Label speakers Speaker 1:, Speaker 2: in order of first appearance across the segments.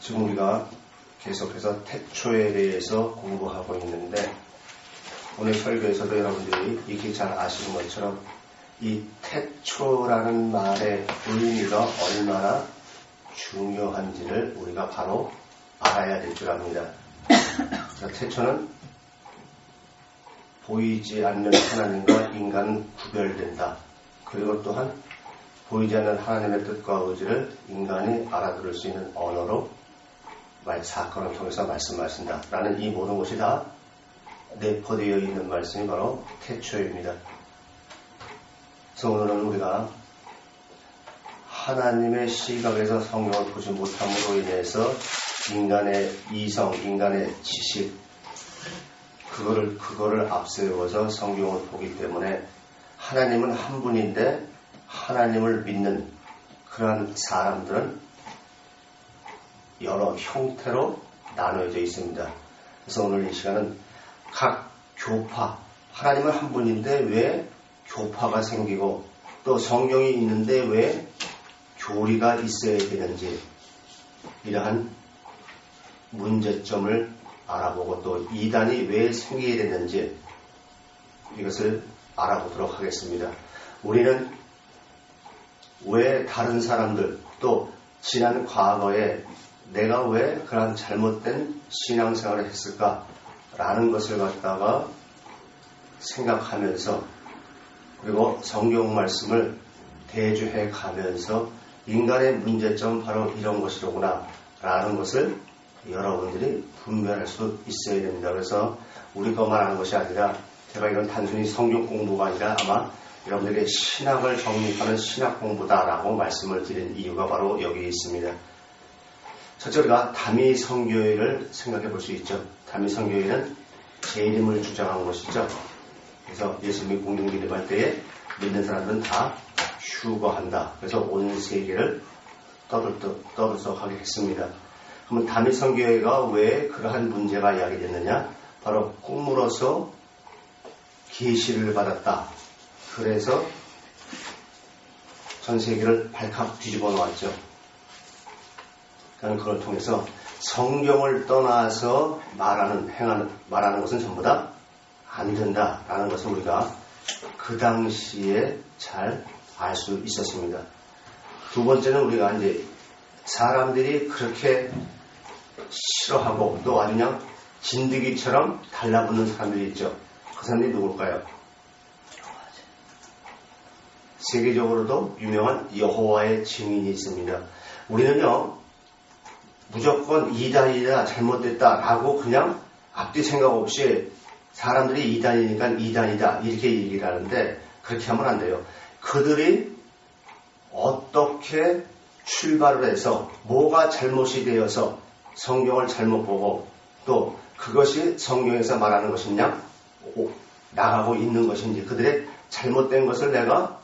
Speaker 1: 지금 우리가 계속해서 태초에 대해서 공부하고 있는데 오늘 설교에서도 여러분들이 익히 잘 아시는 것처럼 이 태초라는 말의 의미가 얼마나 중요한지를 우리가 바로 알아야 될 줄 압니다. 태초는 보이지 않는 하나님과 인간은 구별된다. 그리고 또한 보이지 않는 하나님의 뜻과 의지를 인간이 알아들을 수 있는 언어로 사건을 통해서 말씀하신다. 라는 이 모든 것이 다 내포되어 있는 말씀이 바로 태초입니다. 그래서 오늘은 우리가 하나님의 시각에서 성경을 보지 못함으로 인해서 인간의 이성, 인간의 지식, 그거를 앞세워서 성경을 보기 때문에 하나님은 한 분인데 하나님을 믿는 그러한 사람들은 여러 형태로 나눠져 있습니다. 그래서 오늘 이 시간은 각 교파, 하나님은 한 분인데 왜 교파가 생기고 또 성경이 있는데 왜 교리가 있어야 되는지 이러한 문제점을 알아보고 또 이단이 왜 생기게 됐는지 이것을 알아보도록 하겠습니다. 우리는 왜 다른 사람들 또 지난 과거에 내가 왜 그런 잘못된 신앙생활을 했을까라는 것을 갖다가 생각하면서 그리고 성경 말씀을 대주해 가면서 인간의 문제점 바로 이런 것이로구나 라는 것을 여러분들이 분별할 수 있어야 됩니다. 그래서 우리 것만 하는 것이 아니라 제가 이건 단순히 성경 공부가 아니라 아마 여러분들에게 신학을 정립하는 신학 공부다라고 말씀을 드린 이유가 바로 여기 있습니다. 첫째 우리가 다미성교회를 생각해 볼 수 있죠. 다미성교회는 재림을 주장한 것이죠. 그래서 예수님이 공중기림할 때에 믿는 사람들은 다 휴거한다. 그래서 온 세계를 떠들썩하게 했습니다. 그러면 다미성교회가 왜 그러한 문제가 야기됐느냐? 바로 꿈으로서 계시를 받았다. 그래서 전 세계를 발칵 뒤집어 놓았죠. 그걸 통해서 성경을 떠나서 말하는 것은 전부 다 안 된다라는 것을 우리가 그 당시에 잘 알 수 있었습니다. 두 번째는 우리가 이제 사람들이 그렇게 싫어하고 또 아주 그냥 진드기처럼 달라붙는 사람들이 있죠. 그 사람들이 누굴까요? 세계적으로도 유명한 여호와의 증인이 있습니다. 우리는요 무조건 이단이다 잘못됐다라고 그냥 앞뒤 생각 없이 사람들이 이단이니까 이단이다 이렇게 얘기를 하는데 그렇게 하면 안 돼요. 그들이 어떻게 출발을 해서 뭐가 잘못이 되어서 성경을 잘못 보고 또 그것이 성경에서 말하는 것이냐 나가고 있는 것인지 그들의 잘못된 것을 내가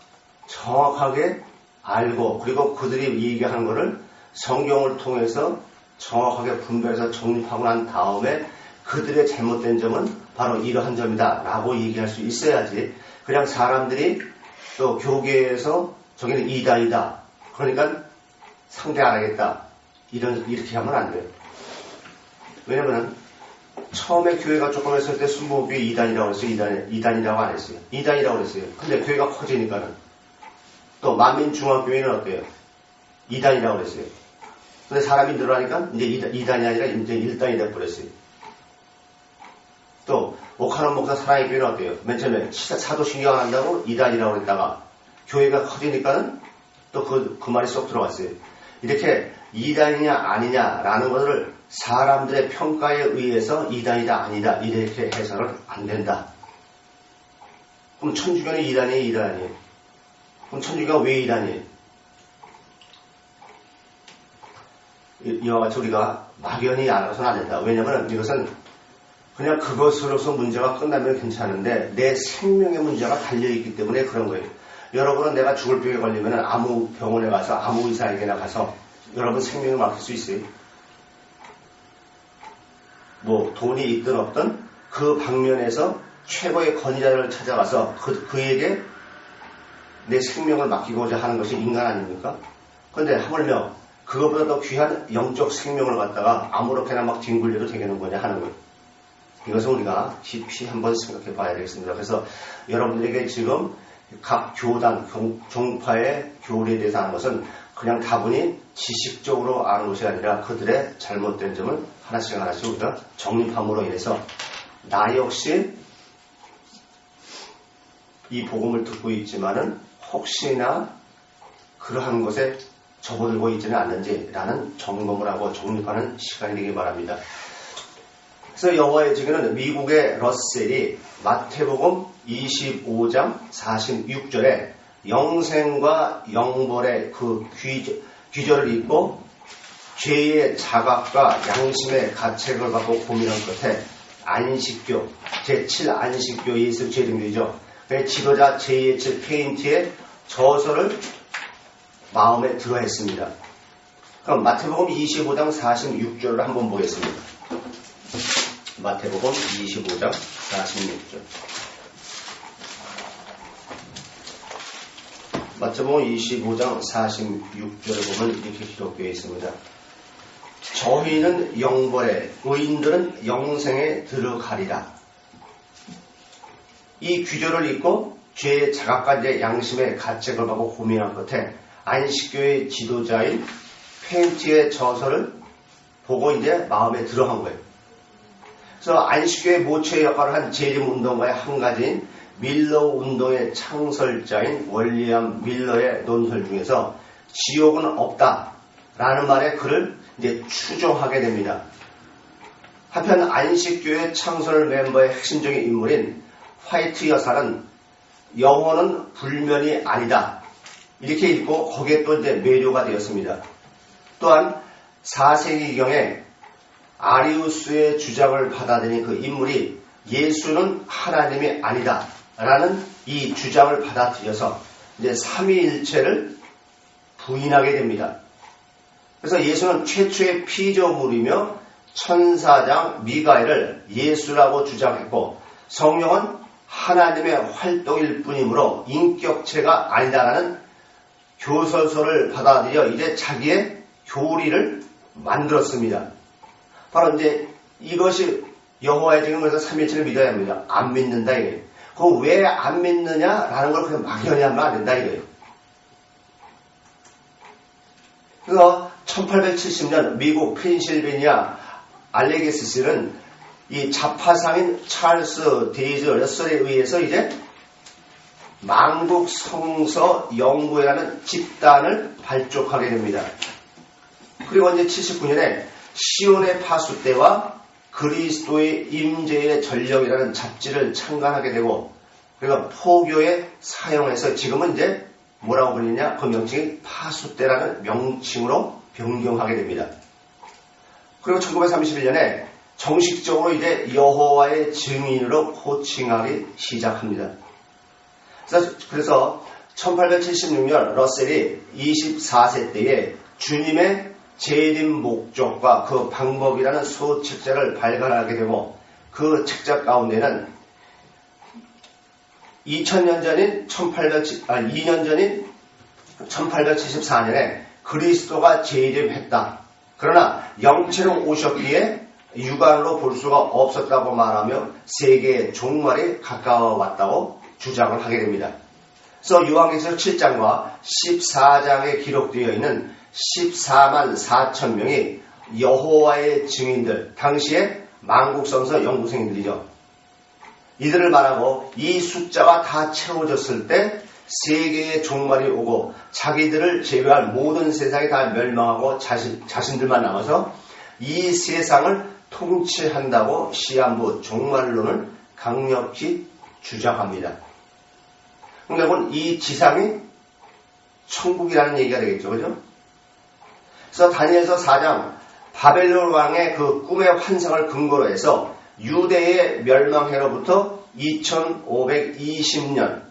Speaker 1: 정확하게 알고 그리고 그들이 얘기하는 것을 성경을 통해서 정확하게 분별해서 정립하고 난 다음에 그들의 잘못된 점은 바로 이러한 점이다 라고 얘기할 수 있어야지 그냥 사람들이 또 교계에서 저기는 이단이다 그러니까 상대 안 하겠다 이렇게 하면 안 돼요. 왜냐면 처음에 교회가 조금 했을 때 순복교회 이단이라고 했어요. 이단이라고 안 했어요. 이단이라고 했어요. 근데 교회가 커지니까는 또 만민중앙교회는 어때요? 이단이라고 했어요. 근데 사람이 늘어나니까 이제 이단이 아니라 이제 일단이 돼버렸어요. 또 옥하는 목사 사랑의 교회는 어때요? 맨 처음에 사도신경 안 한다고 이단이라고 했다가 교회가 커지니까는 또 그 말이 쏙 들어갔어요. 이렇게 이단이냐 아니냐라는 것을 사람들의 평가에 의해서 이단이다 아니다 이렇게 해서는 안 된다. 그럼 천주교는 이단이에요 이단 아니에요? 그럼 천주교가 왜 이단이에요? 이와 같이 우리가 막연히 알아서는 안 된다. 왜냐하면 이것은 그냥 그것으로서 문제가 끝나면 괜찮은데 내 생명의 문제가 달려있기 때문에 그런 거예요. 여러분은 내가 죽을 병에 걸리면 아무 병원에 가서 아무 의사에게나 가서 여러분 생명을 맡길 수 있어요. 뭐 돈이 있든 없든 그 방면에서 최고의 권위자를 찾아가서 그에게 내 생명을 맡기고자 하는 것이 인간 아닙니까? 그런데 하물며 그것보다 더 귀한 영적 생명을 갖다가 아무렇게나 막 뒹굴려도 되겠는 거냐 하는 거예요. 이것은 우리가 깊이 한번 생각해 봐야 되겠습니다. 그래서 여러분들에게 지금 각 교단, 종파의 교리에 대해서 하는 것은 그냥 다분히 지식적으로 아는 것이 아니라 그들의 잘못된 점을 하나씩 우리가 정립함으로 인해서 나 역시 이 복음을 듣고 있지만은 혹시나 그러한 것에 접어들고 있지는 않는지라는 점검을 하고 정립하는 시간이 되길 바랍니다. 그래서 여호와의 증인은 미국의 러셀이 마태복음 25장 46절에 영생과 영벌의 그 귀절을 읽고 죄의 자각과 양심의 가책을 받고 고민한 끝에 안식교, 제7안식교 예수 재림교죠. 지도자 제2의 페인트의 저서를 마음에 들어 했습니다. 그럼 마태복음 25장 46절을 한번 보겠습니다. 마태복음 25장 46절. 마태복음 25장 46절에 보면 이렇게 기록되어 있습니다. 저희는 영벌에, 의인들은 영생에 들어가리라. 이 규절을 읽고 죄의 자각과 이제 양심의 가책을 받고 고민한 끝에 안식교의 지도자인 페인트의 저서를 보고 이제 마음에 들어한 거예요. 그래서 안식교의 모체 역할을 한 재림운동가의 한 가지인 밀러 운동의 창설자인 월리엄 밀러의 논설 중에서 지옥은 없다라는 말에 그를 이제 추종하게 됩니다. 한편 안식교의 창설 멤버의 핵심적인 인물인 화이트 여사는 영혼은 불면이 아니다. 이렇게 읽고 거기에 또 이제 매료가 되었습니다. 또한 4세기경에 아리우스의 주장을 받아들인 그 인물이 예수는 하나님이 아니다. 라는 이 주장을 받아들여서 이제 삼위일체를 부인하게 됩니다. 그래서 예수는 최초의 피조물이며 천사장 미가엘을 예수라고 주장했고 성령은 하나님의 활동일 뿐이므로 인격체가 아니다라는 교설서를 받아들여 이제 자기의 교리를 만들었습니다. 바로 이제 이것이 여호와의 증인 그래서 삼위일체를 믿어야 합니다. 안 믿는다 이거예요. 그거 왜 안 믿느냐라는 걸 그냥 막연히 하면 안 된다 이거예요. 그래서 1870년 미국 펜실베니아 알레게스시는 이 자파상인 찰스 데이즈 러셀에 의해서 이제 망국 성서 연구회라는 집단을 발족하게 됩니다. 그리고 이제 79년에 시온의 파수 때와 그리스도의 임재의 전력이라는 잡지를 창간하게 되고 그리고 포교에 사용해서 지금은 이제 뭐라고 불리냐 그 명칭이 파수때라는 명칭으로 변경하게 됩니다. 그리고 1931년에 정식적으로 이제 여호와의 증인으로 호칭하기 시작합니다. 그래서 1876년 러셀이 24세 때에 주님의 재림 목적과 그 방법이라는 소책자를 발간하게 되고 그 책자 가운데는 2년 전인 1874년에 그리스도가 재림했다. 그러나 영체로 오셨기에 육안으로 볼 수가 없었다고 말하며 세계의 종말이 가까워 왔다고 주장을 하게 됩니다. 그래서 요한계시록 7장과 14장에 기록되어 있는 14만 4천 명이 여호와의 증인들, 당시에 만국성서 연구생들이죠. 이들을 말하고 이 숫자가 다 채워졌을 때 세계의 종말이 오고 자기들을 제외할 모든 세상이 다 멸망하고 자신들만 남아서 이 세상을 통치한다고 시한부 종말론을 강력히 주장합니다. 그러면 이 지상이 천국이라는 얘기가 되겠죠. 그죠? 그래서 다니엘서 4장 바벨론 왕의 그 꿈의 환상을 근거로 해서 유대의 멸망해로부터 2520년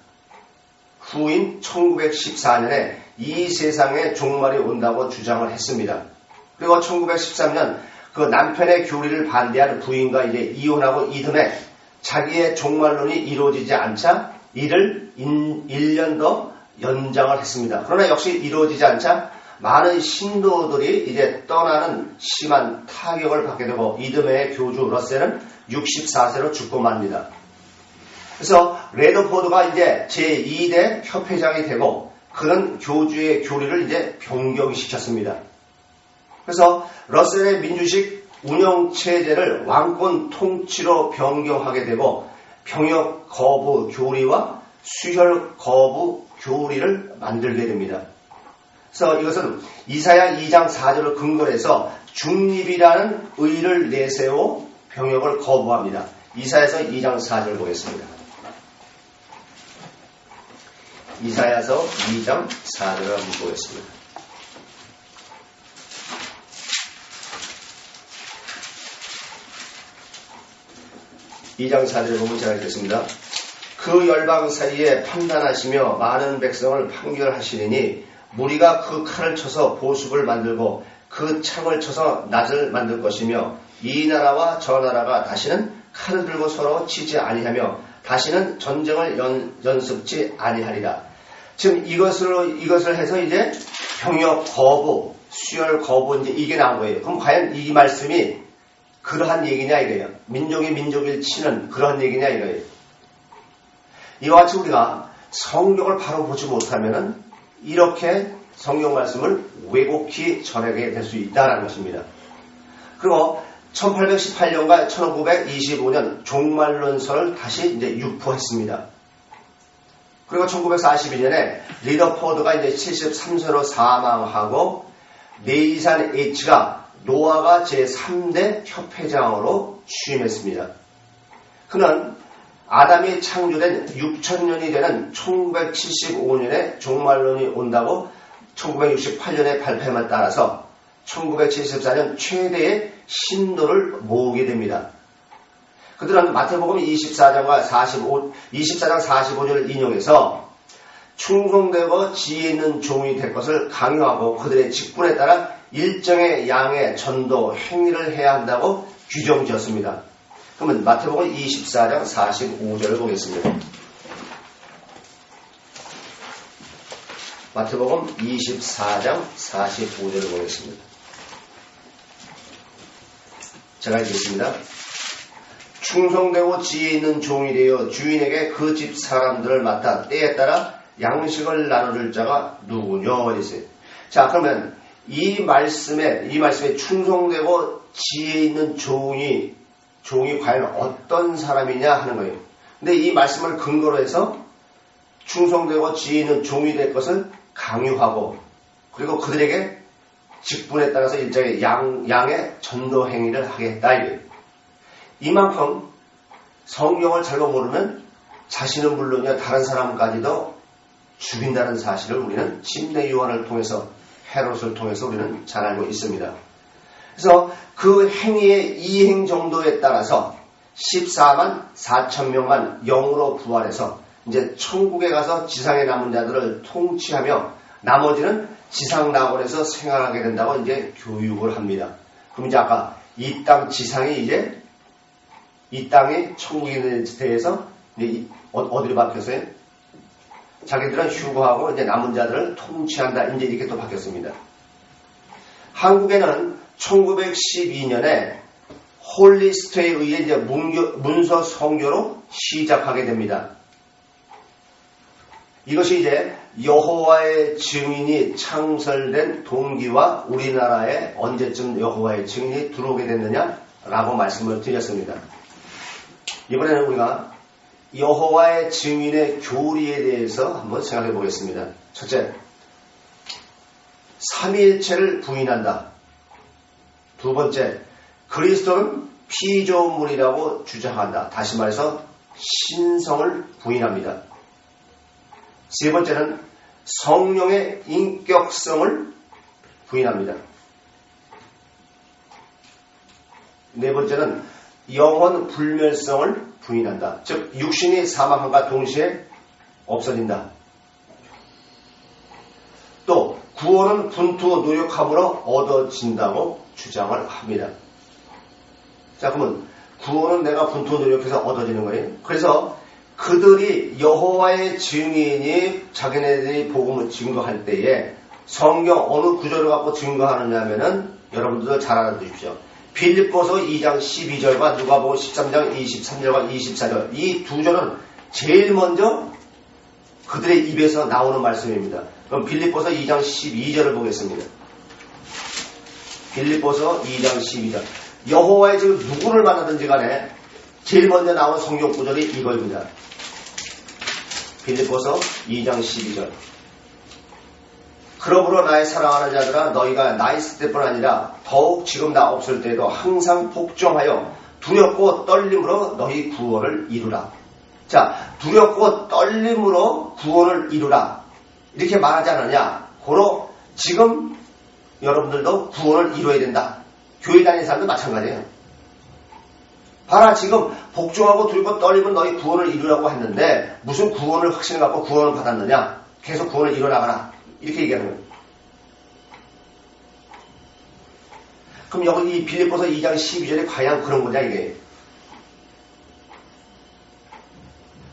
Speaker 1: 후인 1914년에 이 세상에 종말이 온다고 주장을 했습니다. 그리고 1913년 그 남편의 교리를 반대하는 부인과 이제 이혼하고 이듬해 자기의 종말론이 이루어지지 않자 이를 1년 더 연장을 했습니다. 그러나 역시 이루어지지 않자 많은 신도들이 이제 떠나는 심한 타격을 받게 되고 이듬해의 교주 러셀은 64세로 죽고 맙니다. 그래서 레더포드가 이제 제2대 협회장이 되고 그는 교주의 교리를 이제 변경시켰습니다. 그래서 러셀의 민주식 운영체제를 왕권 통치로 변경하게 되고 병역 거부 교리와 수혈 거부 교리를 만들게 됩니다. 그래서 이것은 이사야 2장 4절을 근거로 해서 중립이라는 의의를 내세워 병역을 거부합니다. 이사야서 2장 4절 보겠습니다. 이사야서 2장 4절을 한번 보겠습니다. 이 장 4절에 보면 제가 읽겠습니다. 그 열방 사이에 판단하시며 많은 백성을 판결하시리니 무리가 그 칼을 쳐서 보습을 만들고 그 창을 쳐서 낫을 만들 것이며 이 나라와 저 나라가 다시는 칼을 들고 서로 치지 아니하며 다시는 전쟁을 연습지 아니하리라. 지금 이것을 해서 이제 병역 거부, 수혈 거부 이제 이게 나온 거예요. 그럼 과연 이 말씀이 그러한 얘기냐 이거예요. 민족이 민족을 치는 그러한 얘기냐 이거예요. 이와 같이 우리가 성경을 바로 보지 못하면은 이렇게 성경 말씀을 왜곡히 전하게 될 수 있다는 것입니다. 그리고 1818년과 1925년 종말론서를 다시 이제 유포했습니다. 그리고 1942년에 리더포드가 이제 73세로 사망하고 네이산 H가 노아가 제3대 협회장으로 취임했습니다. 그는 아담이 창조된 6000년이 되는 1975년에 종말론이 온다고 1968년에 발표만 따라서 1974년 최대의 신도를 모으게 됩니다. 그들은 마태복음 24장 45절을 인용해서 충성되고 지혜 있는 종이 될 것을 강요하고 그들의 직분에 따라 일정의 양의 전도 행위를 해야 한다고 규정지었습니다. 그러면 마태복음 24장 45절을 보겠습니다. 마태복음 24장 45절을 보겠습니다. 제가 읽겠습니다. 충성되고 지혜 있는 종이 되어 주인에게 그 집 사람들을 맡아 때에 따라 양식을 나누는 자가 누구냐 이랬어요. 자, 그러면 이 말씀에 충성되고 지혜 있는 종이 과연 어떤 사람이냐 하는 거예요. 근데 이 말씀을 근거로 해서 충성되고 지혜 있는 종이 될 것을 강요하고 그리고 그들에게 직분에 따라서 일정의 양의 전도 행위를 하게 했다 이거예요. 이만큼 성경을 잘못 모르면 자신은 물론이야 다른 사람까지도 죽인다는 사실을 우리는 침례 요한을 통해서 헤롯을 통해서 우리는 잘 알고 있습니다. 그래서 그 행위의 이행 정도에 따라서 14만 4천 명만 영으로 부활해서 이제 천국에 가서 지상에 남은 자들을 통치하며 나머지는 지상 낙원에서 생활하게 된다고 이제 교육을 합니다. 그럼 이제 아까 이 땅 지상이 이제 이 땅이 천국에 대해서 어디로 바뀌었어요? 자기들은 휴거하고 이제 남은 자들을 통치한다. 이제 이렇게 또 바뀌었습니다. 한국에는 1912년에 홀리스트에 의해 이제 문서 성교로 시작하게 됩니다. 이것이 이제 여호와의 증인이 창설된 동기와 우리나라에 언제쯤 여호와의 증인이 들어오게 됐느냐라고 말씀을 드렸습니다. 이번에는 우리가 여호와의 증인의 교리에 대해서 한번 생각해 보겠습니다. 첫째, 삼위일체를 부인한다. 두 번째, 그리스도는 피조물이라고 주장한다. 다시 말해서 신성을 부인합니다. 세 번째는 성령의 인격성을 부인합니다. 네 번째는 영원 불멸성을 부인한다. 즉 육신이 사망함과 동시에 없어진다. 또 구원은 분투 노력함으로 얻어진다고 주장을 합니다. 자, 그러면 구원은 내가 분투 노력해서 얻어지는 거예요. 그래서 그들이 여호와의 증인이 자기네들이 복음을 증거할 때에 성경 어느 구절을 갖고 증거하느냐 하면은 여러분들도 잘 알아두십시오. 빌립보서 2장 12절과 누가복음 13장 23절과 24절 이 두 절은 제일 먼저 그들의 입에서 나오는 말씀입니다. 그럼 빌립보서 2장 12절을 보겠습니다. 빌립보서 2장 12절 여호와의 지금 누구를 만나든지 간에 제일 먼저 나오는 성경 구절이 이거입니다. 빌립보서 2장 12절 그러므로 나의 사랑하는 자들아 너희가 나 있을 때뿐 아니라 더욱 지금 나 없을 때에도 항상 복종하여 두렵고 떨림으로 너희 구원을 이루라. 자, 두렵고 떨림으로 구원을 이루라. 이렇게 말하지 않느냐? 고로 지금 여러분들도 구원을 이루어야 된다. 교회 다니는 사람도 마찬가지예요. 봐라, 지금 복종하고 두렵고 떨리면 너희 구원을 이루라고 했는데 무슨 구원을 확신을 갖고 구원을 받았느냐? 계속 구원을 이뤄나가라. 이렇게 얘기하는 거예요. 그럼 여기 이 빌립보서 2장 12절에 과연 그런 거냐 이게.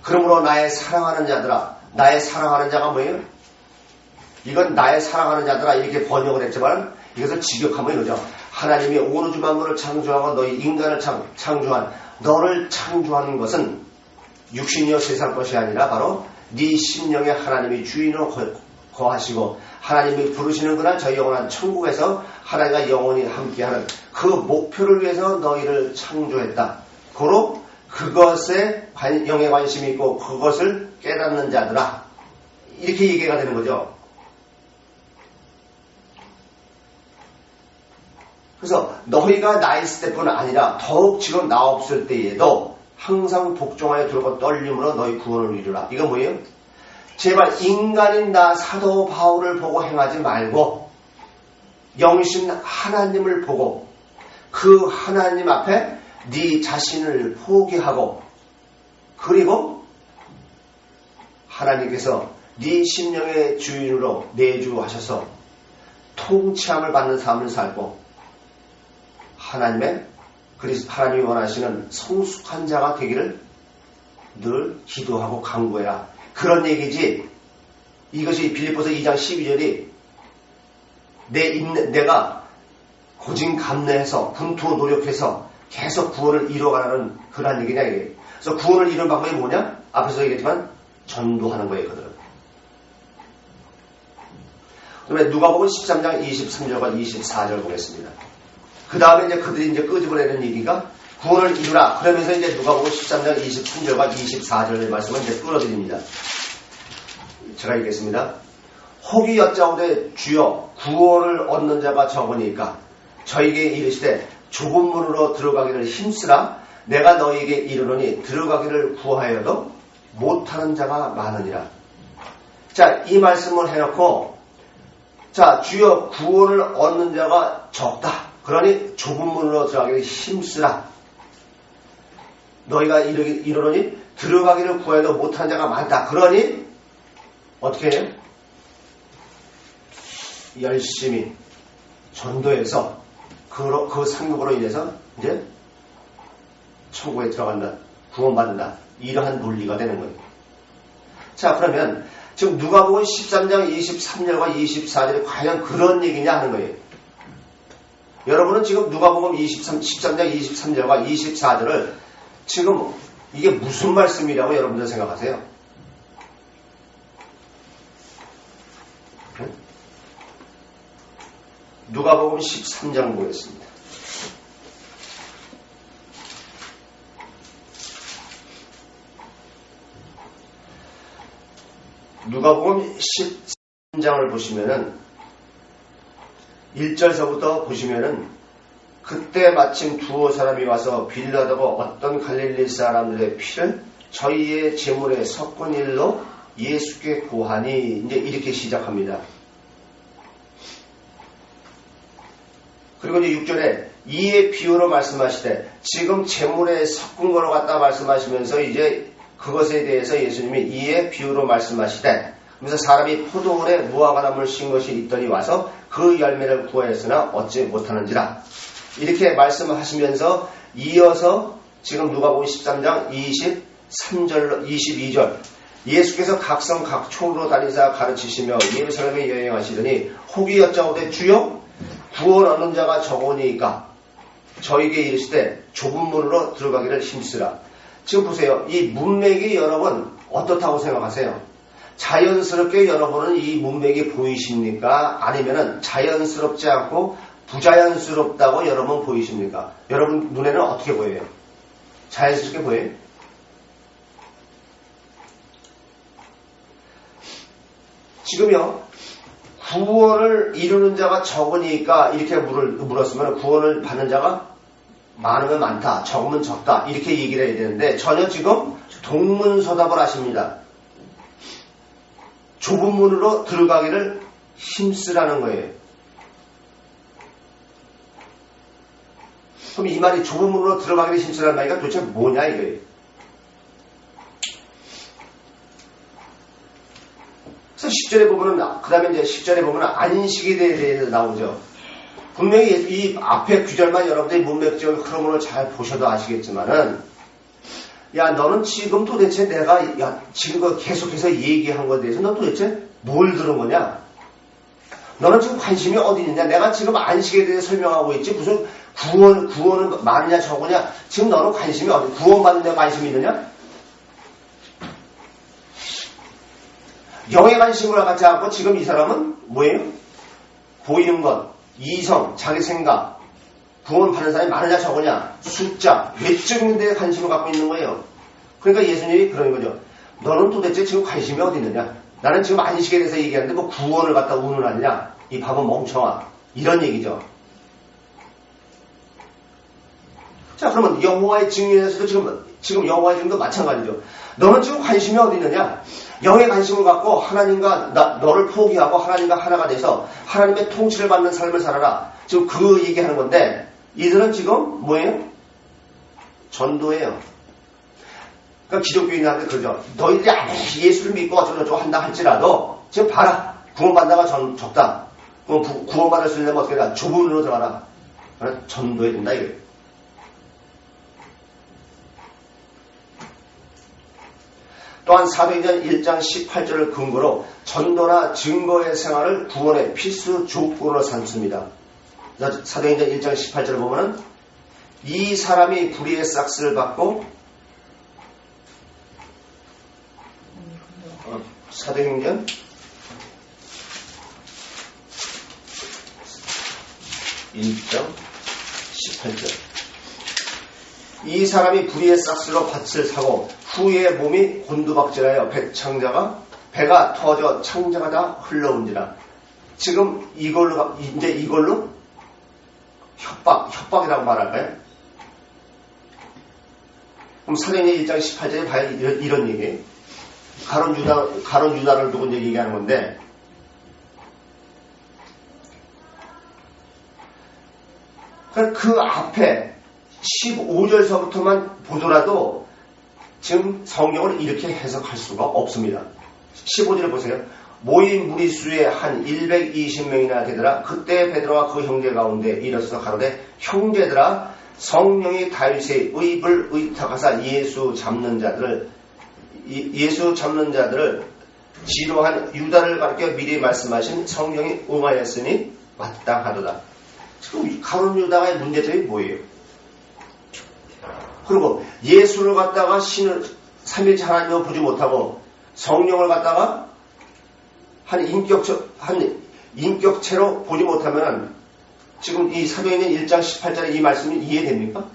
Speaker 1: 그러므로 나의 사랑하는 자들아. 나의 사랑하는 자가 뭐예요? 이건 나의 사랑하는 자들아 이렇게 번역을 했지만 이것을 직역하면 이거죠. 하나님이 온 우주 만물을 창조하고 너희 인간을 창조한 너를 창조하는 것은 육신이여 세상 것이 아니라 바로 네 심령에 하나님이 주인으로 거하시고 하나님이 부르시는 그날 저희 영원한 천국에서 하나님과 영원히 함께하는 그 목표를 위해서 너희를 창조했다. 고로 그것에 영에 관심이 있고 그것을 깨닫는 자들아 이렇게 얘기가 되는 거죠. 그래서 너희가 나 있을 때뿐 아니라 더욱 지금 나 없을 때에도 항상 복종하여 두렵고 떨림으로 너희 구원을 이루라. 이건 뭐예요? 제발 인간인 나 사도 바울을 보고 행하지 말고 영신 하나님을 보고 그 하나님 앞에 네 자신을 포기하고 그리고 하나님께서 네 심령의 주인으로 내주하셔서 통치함을 받는 삶을 살고 하나님이 원하시는 성숙한 자가 되기를 늘 기도하고 간구해라. 그런 얘기지. 이것이 빌립보서 2장 12절이 내가 고진감래해서 분투 노력해서 계속 구원을 이뤄가는 그런 얘기냐 이게. 그래서 구원을 이루는 방법이 뭐냐? 앞에서 얘기했지만 전도하는 거예요. 그들은. 그다음에 누가복음 13장 23절과 24절 보겠습니다. 그 다음에 이제 그들이 이제 끄집어내는 얘기가 구원을 이루라. 그러면서 이제 누가복음 13장 23절과 24절의 말씀을 이제 끌어드립니다. 제가 읽겠습니다. 혹이 여짜오되 주여 구원을 얻는 자가 적으니까 저에게 이르시되 좁은 문으로 들어가기를 힘쓰라. 내가 너에게 이르노니 들어가기를 구하여도 못하는 자가 많으니라. 자, 이 말씀을 해놓고 자, 주여 구원을 얻는 자가 적다. 그러니 좁은 문으로 들어가기를 힘쓰라. 너희가 이르노니 들어가기를 구해도 못한 자가 많다. 그러니 어떻게 해요? 열심히 전도해서 그 상급으로 인해서 이제 천국에 들어간다. 구원받는다. 이러한 논리가 되는 거예요. 자, 그러면 지금 누가복음 13장 23절과 24절이 과연 그런 얘기냐 하는 거예요. 여러분은 지금 누가복음 13장 23절과 24절을 지금 이게 무슨 말씀이라고 여러분들 생각하세요? 누가복음 13장 보겠습니다. 누가복음 13장을 보시면은 1절서부터 보시면은 그때 마침 두어 사람이 와서 빌라도가 어떤 갈릴리 사람들의 피를 저희의 제물에 섞은 일로 예수께 고하니 이제 이렇게 시작합니다. 그리고 이제 6절에 이에 비유로 말씀하시되 지금 제물에 섞은 거로 갖다 말씀하시면서 이제 그것에 대해서 예수님이 이에 비유로 말씀하시되 그래서 사람이 포도원에 무화과나무를 신 것이 있더니 와서 그 열매를 구하였으나 얻지 못하는지라. 이렇게 말씀을 하시면서 이어서 지금 누가복음 13장 23절, 22절 예수께서 각성 각촌으로 다니사 가르치시며 예루살렘에 여행하시더니 혹이 여짜오되 주여 구원 얻는 자가 적으니까 저에게 이르시되 좁은 문으로 들어가기를 힘쓰라. 지금 보세요. 이 문맥이 여러분 어떻다고 생각하세요? 자연스럽게 여러분은 이 문맥이 보이십니까? 아니면은 자연스럽지 않고 부자연스럽다고 여러분 보이십니까? 여러분 눈에는 어떻게 보여요? 자연스럽게 보여요? 지금요, 구원을 이루는 자가 적으니까 이렇게 물었으면 구원을 받는 자가 많으면 많다, 적으면 적다 이렇게 얘기를 해야 되는데 전혀 지금 동문서답을 하십니다. 좁은 문으로 들어가기를 힘쓰라는 거예요. 그럼 이 말이 좁은 문으로 들어가기를 힘쓰라는 말이가 도대체 뭐냐 이거예요. 그래서 10절에 보면은, 그 다음에 이제 10절에 보면은 안식에 대해서 나오죠. 분명히 이 앞에 구절만 여러분들이 문맥적인 흐름을 잘 보셔도 아시겠지만은, 야, 너는 지금 도대체 내가, 야, 지금 계속해서 얘기한 것에 대해서 너 도대체 뭘 들은 거냐? 너는 지금 관심이 어디 있느냐? 내가 지금 안식에 대해 설명하고 있지. 무슨 구원은 많으냐, 적으냐? 지금 너는 관심이 어디, 구원받는 데 관심이 있느냐? 영의 관심을 갖지 않고 지금 이 사람은 뭐예요? 보이는 것, 이성, 자기 생각, 구원받는 사람이 많으냐 적으냐, 숫자, 외적인 데에 관심을 갖고 있는 거예요. 그러니까 예수님이 그러는 거죠. 너는 도대체 지금 관심이 어디 있느냐? 나는 지금 안식에 대해서 얘기하는데 뭐 구원을 갖다 운운하느냐? 이 바보 멍청아. 이런 얘기죠. 자, 그러면 여호와의 증인에서도 지금 여호와의 증인도 마찬가지죠. 너는 지금 관심이 어디 있느냐? 영의 관심을 갖고 하나님과 너를 포기하고 하나님과 하나가 돼서 하나님의 통치를 받는 삶을 살아라. 지금 그 얘기하는 건데 이들은 지금 뭐예요? 전도예요. 그러니까 기독교인한테 그러죠. 너희들이 아무리 예수를 믿고 어쩌고저쩌고 한다 할지라도 지금 봐라. 구원받다가 적다. 구원받을 수 있려면 어떻게 해라. 좁은 문으로 들어가라. 전도해야 된다 이거예요. 또한 사도행전 1장 18절을 근거로 전도나 증거의 생활을 구원의 필수 조건으로 삼습니다. 사도행전 1장 18절을 보면은 이 사람이 불의의 싹스를 받고 사도행전 1장 18절 이 사람이 불의의 싹스로 밭을 사고 후에 몸이 곤두박질하여 배가 터져 창자가 다 흘러온지라. 지금 이걸로 협박이라고 말할까요? 그럼 사도행전 1장 18절에 봐야 이런 얘기예요. 가론 유다를 두고 이제 얘기하는 건데, 그 앞에 15절서부터만 보더라도 지금 성경을 이렇게 해석할 수가 없습니다. 15절을 보세요. 모인 무리수에 한 120명이나 되더라. 그때 베드로와 그 형제 가운데 일어서서 가로되 형제들아 성령이 다윗의 의불 의탁하사 예수 잡는 자들을 지도한 유다를 가르쳐 미리 말씀하신 성령이 응하였으니 마땅하도다. 지금 가론 유다의 문제점이 뭐예요? 그리고 예수를 갖다가 신을 삼일째 하나님을 보지 못하고 성령을 갖다가 한 인격체로 보지 못하면 지금 이 사도행전 1장 18절의 이 말씀이 이해됩니까?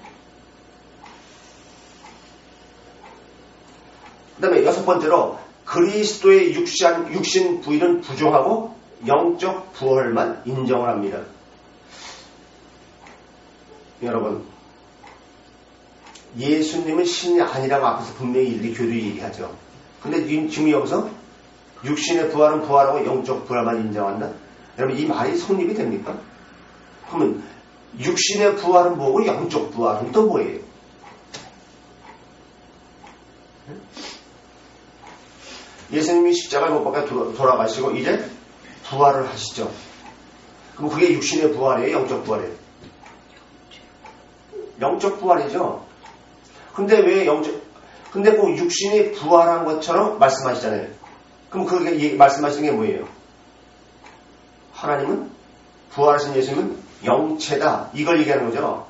Speaker 1: 그 다음에 6번째로 그리스도의 육신 부인은 부정하고 영적 부활만 인정을 합니다. 여러분, 예수님은 신이 아니라고 앞에서 분명히 이렇게 교리 얘기하죠. 근데 지금 여기서 육신의 부활은 부활하고 영적 부활만 인정한다? 여러분, 이 말이 성립이 됩니까? 그러면 육신의 부활은 뭐고 영적 부활은 또 뭐예요? 예수님이 십자가에 못 박혀 돌아가시고 이제 부활을 하시죠. 그럼 그게 육신의 부활이에요? 영적 부활이에요? 영적 부활이죠. 근데 왜 근데 꼭 육신이 부활한 것처럼 말씀하시잖아요. 그럼 그게 말씀하시는 게 뭐예요? 하나님은 부활하신 예수님은 영체다. 이걸 얘기하는 거죠.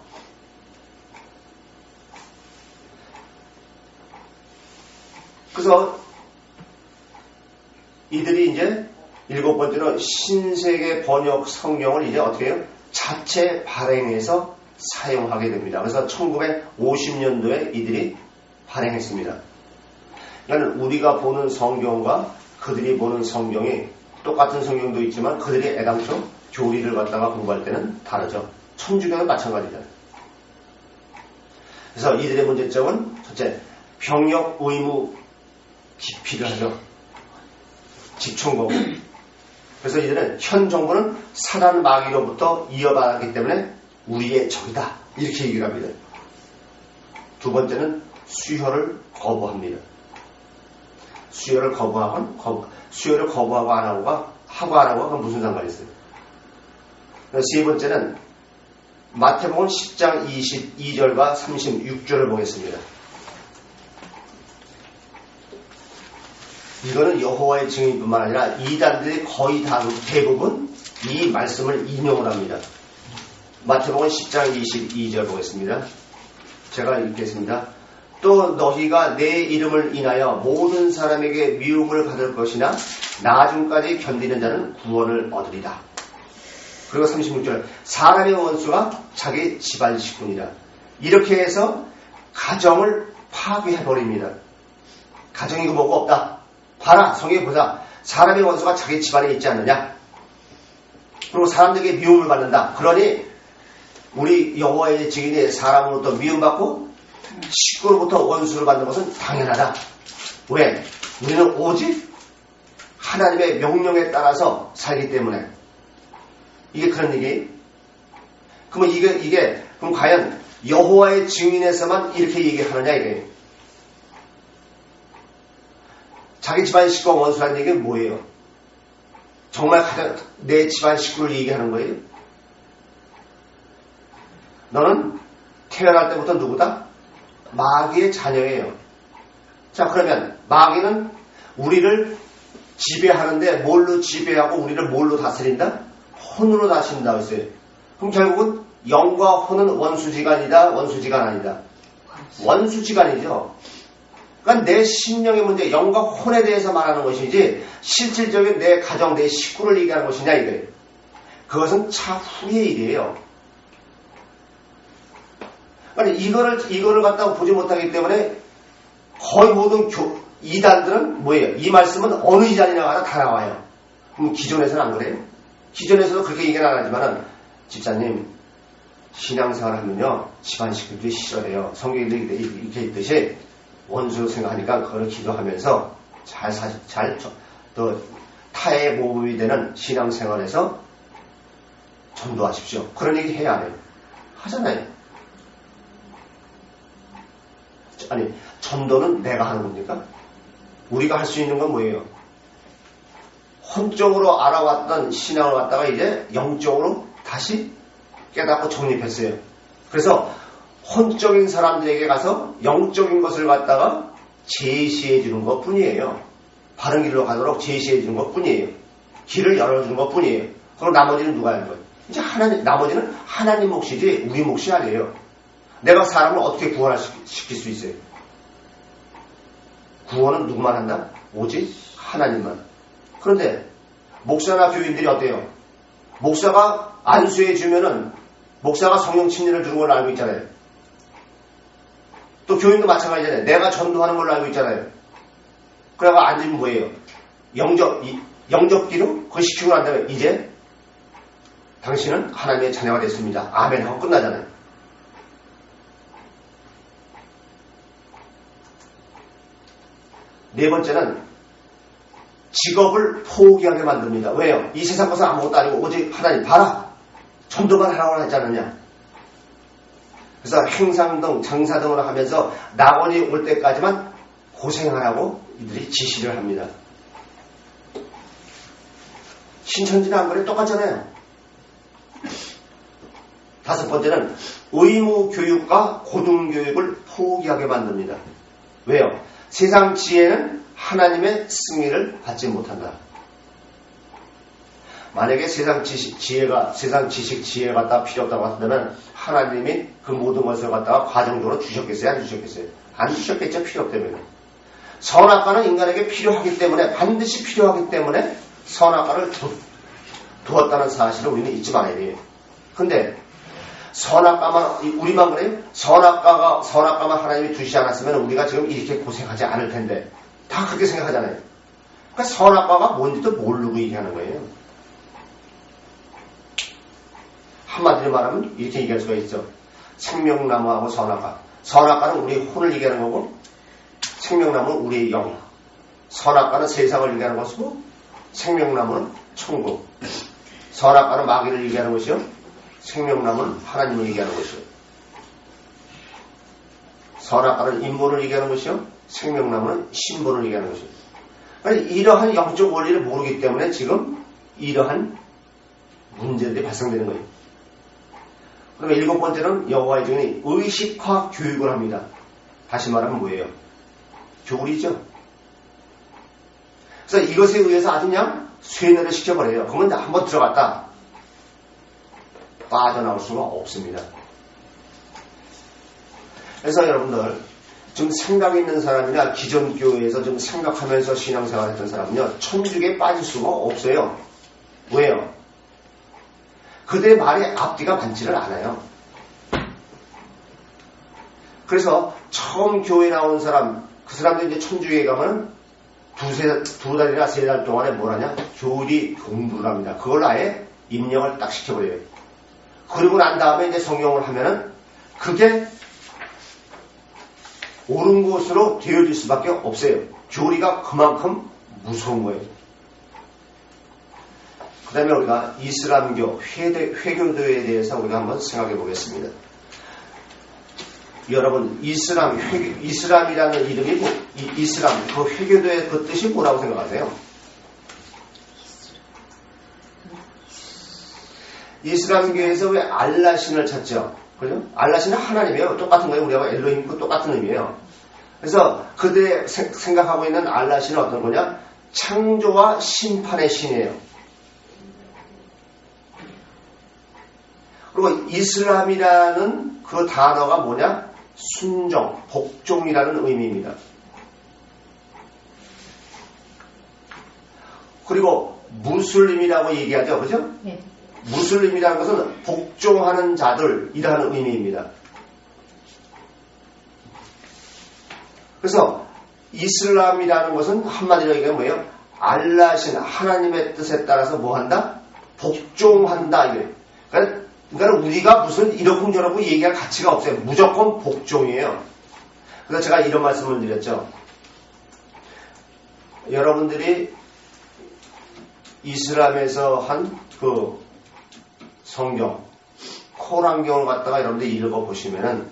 Speaker 1: 그래서 이들이 이제 7번째로 신세계 번역 성경을 이제 어떻게 해요? 자체 발행해서 사용하게 됩니다. 그래서 1950년도에 이들이 발행했습니다. 그러니까 우리가 보는 성경과 그들이 보는 성경이 똑같은 성경도 있지만 그들이 애당초 교리를 갖다가 공부할 때는 다르죠. 천주교는 마찬가지잖아요. 그래서 이들의 문제점은 첫째, 병역 의무 기피를 하죠. 집총거고. 그래서 이들은 현 정부는 사단 마귀로부터 이어받았기 때문에 우리의 적이다. 이렇게 얘기를 합니다. 두 번째는 수혈을 거부합니다. 수혈을 거부하고 안 하고가 그건 무슨 상관이 있어요? 세 번째는 마태복음 10장 22절과 36절을 보겠습니다. 이거는 여호와의 증인뿐만 아니라 이단들이 거의 다 대부분 이 말씀을 인용을 합니다. 마태복음 10장 22절 보겠습니다. 제가 읽겠습니다. 또 너희가 내 이름을 인하여 모든 사람에게 미움을 받을 것이나 나중까지 견디는 자는 구원을 얻으리라. 그리고 36절 사람의 원수가 자기 집안 식구니라. 이렇게 해서 가정을 파괴해버립니다. 가정이고 뭐고 없다. 봐라, 성경에 보자. 사람의 원수가 자기 집안에 있지 않느냐. 그리고 사람들에게 미움을 받는다. 그러니 우리 여호와의 증인이 사람으로부터 미움받고 식구로부터 원수를 받는 것은 당연하다. 왜? 우리는 오직 하나님의 명령에 따라서 살기 때문에. 이게 그런 얘기. 그러면 그럼 과연 여호와의 증인에서만 이렇게 얘기하느냐 이게. 자기 집안 식구가 원수라는 얘기는 뭐예요? 정말 내 집안 식구를 얘기하는 거예요? 너는 태어날 때부터 누구다? 마귀의 자녀예요. 자, 그러면 마귀는 우리를 지배하는데 뭘로 지배하고 우리를 뭘로 다스린다? 혼으로 다스린다 했어요. 그럼 결국은 영과 혼은 원수지간이다, 원수지간 아니다? 원수지간이죠. 그러니까 내 심령의 문제, 영과 혼에 대해서 말하는 것이지 실질적인 내 가정, 내 식구를 얘기하는 것이냐 이거예요. 그것은 차후의 일이에요. 그러니까 이거를 갖다가 보지 못하기 때문에 거의 모든 이단들은 뭐예요? 이 말씀은 어느 이단이나 가나 다 나와요. 그럼 기존에서는 안 그래요? 기존에서도 그렇게 얘기는 안 하지만은 집사님 신앙생활 하면요 집안 식구들이 싫어해요. 성경에 이렇게 있듯이 원수로 생각하니까 그걸 기도하면서 또 타의 모범이 되는 신앙생활에서 전도하십시오. 그런 얘기 해야 안 해요? 하잖아요. 아니 전도는 내가 하는 겁니까? 우리가 할 수 있는 건 뭐예요? 혼적으로 알아왔던 신앙을 갖다가 이제 영적으로 다시 깨닫고 정립했어요. 그래서 혼적인 사람들에게 가서 영적인 것을 갖다가 제시해 주는 것 뿐이에요. 바른 길로 가도록 제시해 주는 것 뿐이에요. 길을 열어주는 것 뿐이에요. 그럼 나머지는 누가 하는 거예요? 이제 나머지는 하나님 몫이지 우리 몫이 아니에요. 내가 사람을 어떻게 구원시킬 수 있어요? 구원은 누구만 한다? 오직 하나님만. 그런데 목사나 교인들이 어때요? 목사가 안수해 주면은 목사가 성령 침례를 주는 걸로 알고 있잖아요. 또 교인도 마찬가지잖아요. 내가 전도하는 걸로 알고 있잖아요. 그래가 앉으면 뭐예요? 영접기로 그걸 시키고 난 다음에 이제 당신은 하나님의 자녀가 됐습니다. 아멘 하고 끝나잖아요. 네 번째는 직업을 포기하게 만듭니다. 왜요? 이 세상 것은 아무것도 아니고 오직 하나님 봐라. 전도만 하라고 하지 않느냐. 그래서 행상 등 장사 등을 하면서 낙원이 올 때까지만 고생하라고 이들이 지시를 합니다. 신천지는 안 그래? 똑같잖아요. 다섯 번째는 의무교육과 고등교육을 포기하게 만듭니다. 왜요? 세상 지혜는 하나님의 승리를 받지 못한다. 만약에 세상 지식 지혜가 다 필요 없다고 한다면 하나님이 그 모든 것을 갖다가 과정적으로 주셨겠어요? 안 주셨겠어요? 안 주셨겠죠? 필요 없다면. 선악과는 인간에게 필요하기 때문에, 반드시 필요하기 때문에 선악과를 두었다는 사실을 우리는 잊지 말아야 돼요. 근데 선악과만, 우리만 그래요? 선악과만 하나님이 두시지 않았으면 우리가 지금 이렇게 고생하지 않을 텐데, 다 그렇게 생각하잖아요. 그러니까 선악과가 뭔지도 모르고 얘기하는 거예요. 한마디로 말하면 이렇게 얘기할 수가 있죠. 생명나무하고 선악과. 선악과는 우리의 혼을 얘기하는 거고, 생명나무는 우리의 영. 선악과는 세상을 얘기하는 것이고, 생명나무는 천국. 선악과는 마귀를 얘기하는 것이요, 생명나무는 하나님을 얘기하는 것이요. 선악과는 인본을 얘기하는 것이요, 생명나무는 신본을 얘기하는 것이요. 그러니까 이러한 영적 원리를 모르기 때문에 지금 이러한 문제들이 발생되는 거예요. 그러면 7번째는 여호와의 증인이 의식화 교육을 합니다. 다시 말하면 뭐예요? 교리죠. 그래서 이것에 의해서 아주 그냥 쇠뇌를 시켜버려요. 그러면 한번 들어갔다 빠져나올 수가 없습니다. 그래서 여러분들 좀 생각 있는 사람이나 기존 교회에서 좀 생각하면서 신앙생활 했던 사람은요, 천주교에 빠질 수가 없어요. 왜요? 그들의 말에 앞뒤가 맞지를 않아요. 그래서 처음 교회 나온 사람, 그 사람들이 이제 천주교에 가면 두 달이나 세 달 동안에 뭘 하냐? 교리 공부를 합니다. 그걸 아예 입력을 딱 시켜버려요. 그리고 난 다음에 이제 성경을 하면은 그게 옳은 것으로 되어질 수밖에 없어요. 교리가 그만큼 무서운 거예요. 그 다음에 우리가 이슬람교, 회교도에 대해서 우리가 한번 생각해 보겠습니다. 여러분, 이슬람이라는 이름이 이슬람, 그 회교도의 그 뜻이 뭐라고 생각하세요? 이슬람교에서 왜 알라신을 찾죠? 그죠? 알라신은 하나님이에요. 똑같은 거예요. 우리하고 엘로힘과 똑같은 의미예요. 그래서 그들이 생각하고 있는 알라신은 어떤 거냐? 창조와 심판의 신이에요. 그리고 이슬람이라는 그 단어가 뭐냐? 순종, 복종이라는 의미입니다. 그리고 무슬림이라고 얘기하죠. 그죠? 네. 무슬림이라는 것은 복종하는 자들이라는 의미입니다. 그래서 이슬람이라는 것은 한마디로 얘기하면 뭐예요? 알라신, 하나님의 뜻에 따라서 뭐 한다? 복종한다. 이게. 그러니까 우리가 무슨 이러쿵저러쿵 얘기할 가치가 없어요. 무조건 복종이에요. 그래서 제가 이런 말씀을 드렸죠. 여러분들이 이슬람에서 한 그 성경, 코란경을 갖다가 여러분들이 읽어보시면은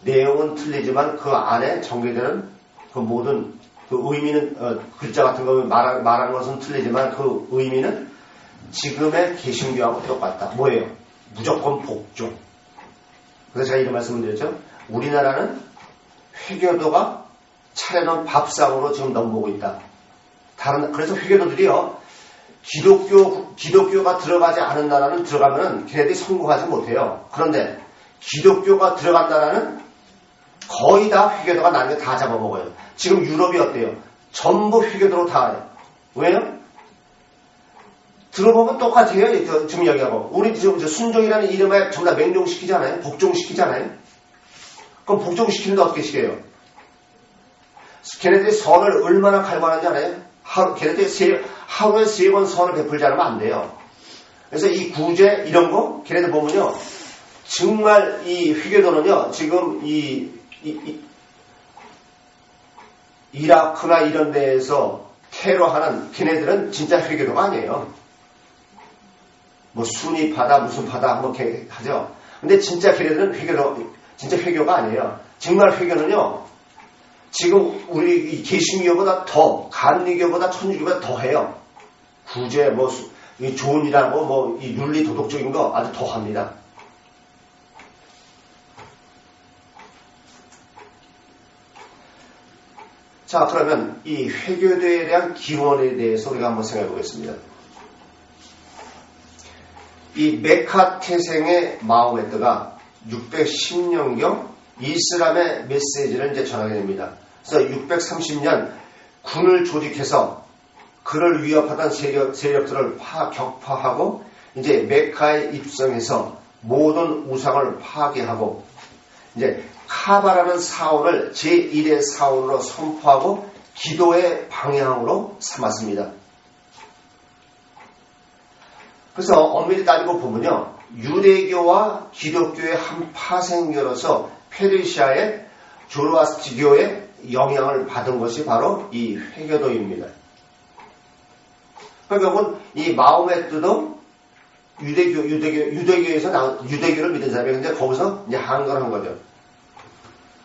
Speaker 1: 내용은 틀리지만 그 안에 전개되는 그 모든 그 의미는, 글자 같은 거 말하는 것은 틀리지만 그 의미는 지금의 개신교하고 똑같다. 뭐예요? 무조건 복종. 그래서 제가 이런 말씀을 드렸죠. 우리나라는 회교도가 차려놓은 밥상으로 지금 넘보고 있다. 그래서 회교도들이요, 기독교가 들어가지 않은 나라는 들어가면은 걔네들이 성공하지 못해요. 그런데 기독교가 들어간 나라는 거의 다 회교도가 나는 게 다 잡아먹어요. 지금 유럽이 어때요? 전부 회교도로 다 해요. 왜요? 들어보면 똑같아요. 지금 여기하고. 우리 지금 순종이라는 이름에 전부 다 맹종시키잖아요. 복종시키잖아요. 그럼 복종시키는데 어떻게 시켜요? 걔네들이 선을 얼마나 갈망하는지 알아요? 걔네들이 하루에 3번 선을 베풀지 않으면 안 돼요. 그래서 이 구제, 이런 거, 걔네들 보면요. 정말 이 회교도는요, 지금 이라크나 이런 데에서 테러하는 걔네들은 진짜 회교도가 아니에요. 뭐 순위파다 무슨 파다 한번 하죠. 근데 진짜 걔네들은 진짜 회교가 아니에요. 정말 회교는요, 지금 우리 개신교보다 더, 감리교보다 천주교보다 더 해요. 구제, 뭐, 이 좋은 일하고, 뭐, 이 윤리 도덕적인 거 아주 더 합니다. 자, 그러면 이 회교도에 대한 기원에 대해서 우리가 한번 생각해 보겠습니다. 이 메카 태생의 마호메트가 610년경 이슬람의 메시지를 이제 전하게 됩니다. 그래서 630년 군을 조직해서 그를 위협하던 세력들을 격파하고 이제 메카에 입성해서 모든 우상을 파괴하고 이제 카바라는 사원을 제1의 사원으로 선포하고 기도의 방향으로 삼았습니다. 그래서 엄밀히 따지고 보면요, 유대교와 기독교의 한 파생교로서 페르시아의 조로아스트교의 영향을 받은 것이 바로 이 회교도입니다. 그러니까 이 마호메트도 유대교에서 유대교를 믿은 사람이었는데 거기서 이제 한글한 거죠.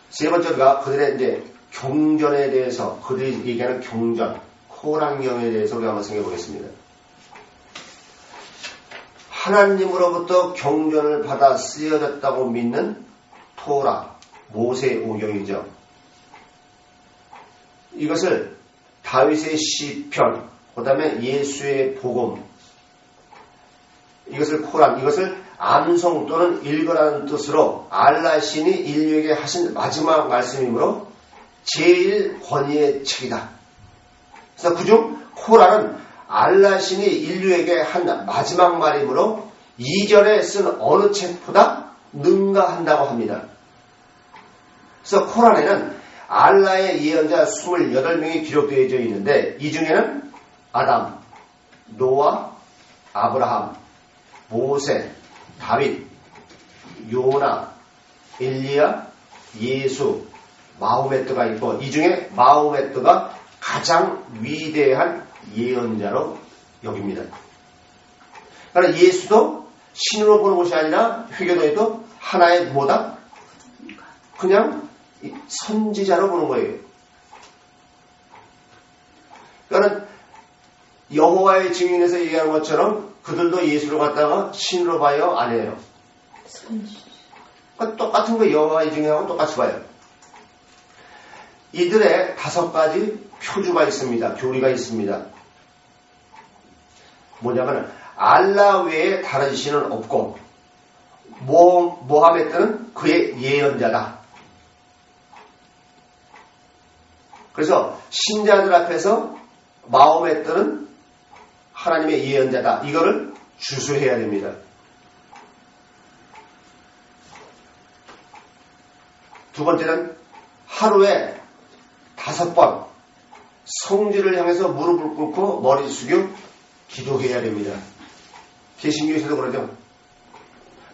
Speaker 1: 세 번째가 그들의 이제 경전에 대해서 그들이 얘기하는 경전, 코란경에 대해서 우리가 한번 생각해 보겠습니다. 하나님으로부터 경전을 받아 쓰여졌다고 믿는 토라, 모세 오경이죠. 이것을 다윗의 시편, 그 다음에 예수의 복음, 이것을 코란, 이것을 암송 또는 읽으라는 뜻으로 알라 신이 인류에게 하신 마지막 말씀이므로 제일 권위의 책이다. 그래서 그중 코란은 알라 신이 인류에게 한 마지막 말이므로 이전에 쓴 어느 책보다 능가한다고 합니다. 그래서 코란에는 알라의 예언자 28명이 기록되어져 있는데 이 중에는 아담, 노아, 아브라함, 모세, 다윗, 요나, 엘리야, 예수, 마호메트가 있고 이 중에 마호메트가 가장 위대한 예언자로 여깁니다. 그러니까 예수도 신으로 보는 것이 아니라 회교도에도 하나의 뭐다? 그냥 선지자로 보는 거예요. 그러니까 여호와의 증인에서 얘기하는 것처럼 그들도 예수를 갖다가 신으로 봐요? 안 해요? 그러니까 똑같은 거 여호와의 증인하고 똑같이 봐요. 이들의 5가지 표주가 있습니다. 교리가 있습니다. 뭐냐면 알라 외에 다른 신은 없고 모하메트는 그의 예언자다. 그래서 신자들 앞에서 마호메트는 하나님의 예언자다. 이거를 주수해야 됩니다. 두 번째는 하루에 5번 성지를 향해서 무릎을 꿇고 머리 숙여 기도해야 됩니다. 개신교에서도 그러죠.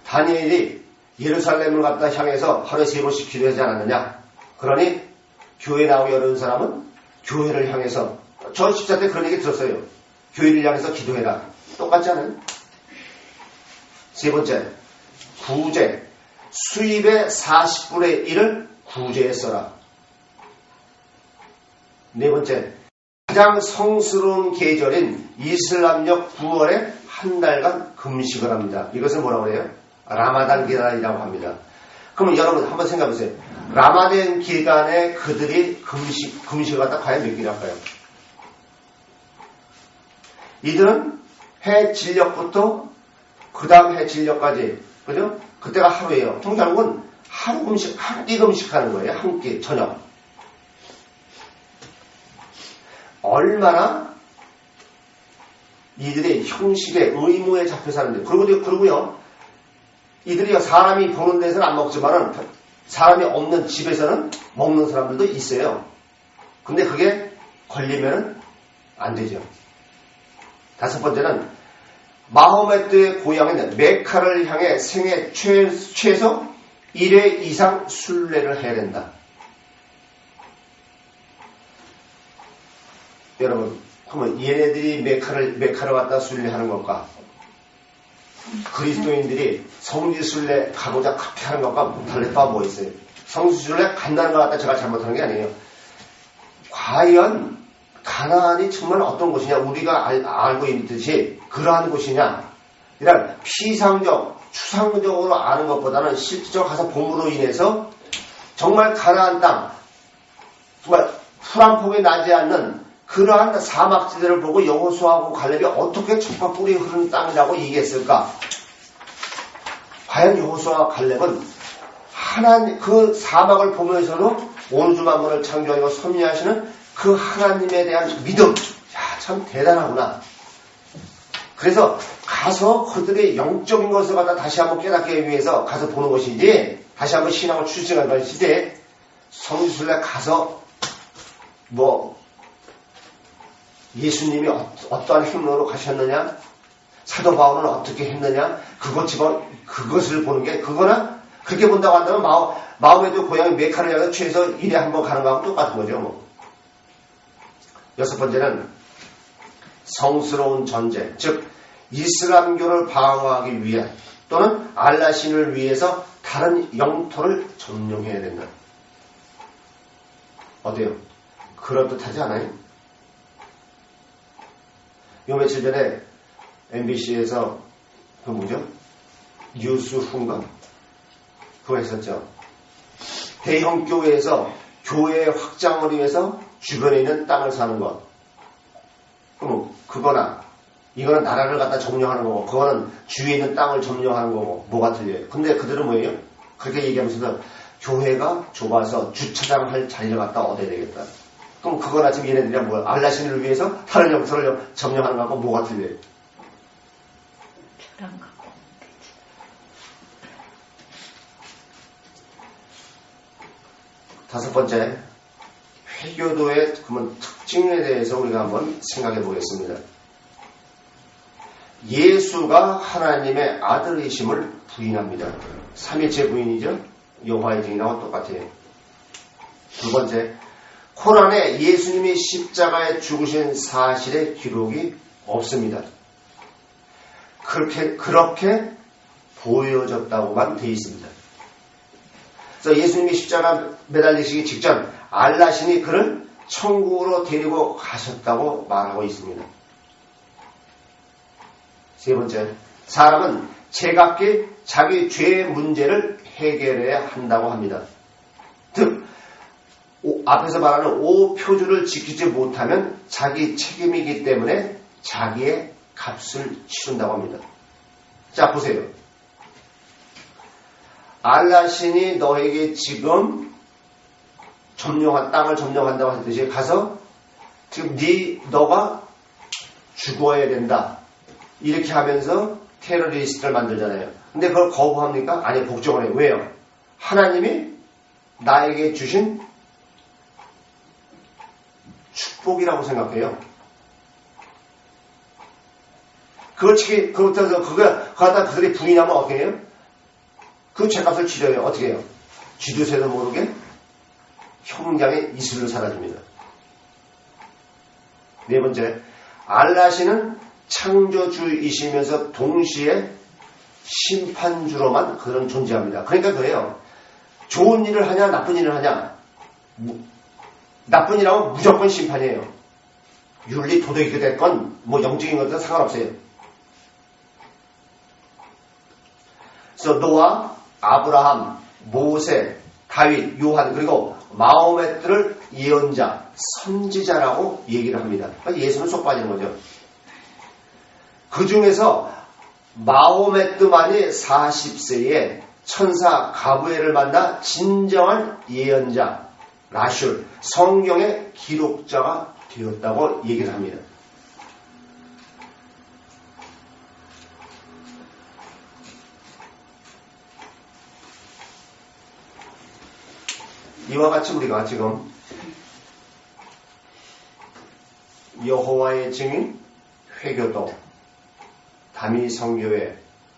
Speaker 1: 다니엘이 예루살렘을 갖다 향해서 하루에 3번씩 기도하지 않았느냐. 그러니 교회 나오기 어려운 사람은 교회를 향해서, 저 14대 그런 얘기 들었어요. 교회를 향해서 기도해라. 똑같지 않아요? 세 번째, 구제. 수입의 40분의 1을 구제에 써라. 네 번째, 가장 성스러운 계절인 이슬람적 9월에 한 달간 금식을 합니다. 이것을 뭐라고 해요? 라마단 기간이라고 합니다. 그러면 여러분 한번 생각해보세요. 라마단 기간에 그들이 금식을 갖다 과연 몇 개나 할까요? 이들은 해 진력부터 그 다음 해 진력까지, 그죠? 그때가 하루예요. 통상은 하루 금식, 한 끼 금식하는 거예요. 한 끼, 저녁. 얼마나 이들이 형식의 의무에 잡혀 사는데, 그리고요, 이들이 사람이 보는 데서는 안 먹지만은 사람이 없는 집에서는 먹는 사람들도 있어요. 근데 그게 걸리면은 안 되죠. 5번째는 마호메트의 고향인 메카를 향해 생애 최소 1회 이상 순례를 해야 된다. 여러분, 그러면 얘네들이 메카를 갖다 순례하는 것과 그리스도인들이 성지순례 가고자 그렇게 하는 것과 다를 바가 뭐 있어요? 성지순례 간다는 것 갖다 제가 잘못하는 게 아니에요. 과연 가나안이 정말 어떤 곳이냐, 우리가 알고 있듯이 그러한 곳이냐, 이런 피상적, 추상적으로 아는 것보다는 실질적으로 가서 봄으로 인해서 정말 가나안 땅, 정말 풀 한 폭이 나지 않는 그러한 사막지대를 보고 여호수아하고 갈렙이 어떻게 젖과 꿀이 흐르는 땅이라고 얘기했을까? 과연 여호수아와 갈렙은 하나님 그 사막을 보면서도 온 주 만물을 창조하고 섭리하시는 그 하나님에 대한 믿음, 야, 참 대단하구나. 그래서 가서 그들의 영적인 것을 갖다 다시 한번 깨닫기 위해서 가서 보는 것이지, 다시 한번 신앙을 추진하는 것이지, 성지순례 가서 예수님이 어떠한 행로로 가셨느냐, 사도 바울은 어떻게 했느냐, 그것을 보는 게, 그거나 그렇게 본다고 한다면 마음에도 고향이 메카를 향해서 최소 1회 한번 가는 거하고 똑같은 거죠. 여섯 번째는 성스러운 전제, 즉 이슬람교를 방어하기 위해 또는 알라신을 위해서 다른 영토를 점령해야 된다. 어때요? 그럴듯하지 않아요? 요 며칠 전에 MBC에서 뉴스 훈가 그거 했었죠. 대형 교회에서 교회 확장을 위해서 주변에 있는 땅을 사는 것. 그거나 이거는 나라를 갖다 점령하는 거고, 그거는 주위에 있는 땅을 점령하는 거고, 뭐가 틀려요? 근데 그들은 뭐예요? 그렇게 얘기하면서 교회가 좁아서 주차장 할 자리를 갖다 얻어야 되겠다. 그럼 그거나 지금 얘네들이랑 뭐야? 알라신을 위해서 다른 영토를 점령하는 거하고 뭐가 틀려요?
Speaker 2: 벼랑 갖고 오면 되지.
Speaker 1: 다섯 번째, 회교도의 그러면 특징에 대해서 우리가 한번 생각해 보겠습니다. 예수가 하나님의 아들이심을 부인합니다. 삼위일체 부인이죠. 여호와의 증인하고 똑같아요. 두 번째, 코란에 예수님이 십자가에 죽으신 사실의 기록이 없습니다. 그렇게 보여졌다고만 되어 있습니다. 그래서 예수님이 십자가 매달리시기 직전 알라신이 그를 천국으로 데리고 가셨다고 말하고 있습니다. 세 번째, 사람은 제각기 자기 죄의 문제를 해결해야 한다고 합니다. 즉, 앞에서 말하는 5표주를 지키지 못하면 자기 책임이기 때문에 자기의 값을 치른다고 합니다. 자, 보세요. 알라신이 너에게 지금 땅을 점령한다고 하듯이 가서 지금 너가 죽어야 된다. 이렇게 하면서 테러리스트를 만들잖아요. 근데 그걸 거부합니까? 아니, 복종을 해요. 왜요? 하나님이 나에게 주신 축복이라고 생각해요. 그렇다고 그러다 그들이 부인하면 어떻게 해요? 그 죄값을 치러요. 어떻게 해요? 쥐도 새도 모르게 형량의 이슬로 사라집니다. 네 번째, 알라신은 창조주이시면서 동시에 심판주로만 그런 존재합니다. 그러니까 그래요. 좋은 일을 하냐 나쁜 일을 하냐, 나쁜 일하면 무조건 심판이에요. 윤리 도덕이 됐건 영적인 것은 상관없어요. 그래서 노아, 아브라함, 모세, 다윗, 요한 그리고 마호메트를 예언자, 선지자라고 얘기를 합니다. 예수는 쏙 빠지는 거죠. 그 중에서 마호메트만이 40세에 천사 가브리엘을 만나 진정한 예언자, 라슐, 성경의 기록자가 되었다고 얘기를 합니다. 이와 같이 우리가 지금 여호와의 증인, 회교도, 다미 성교회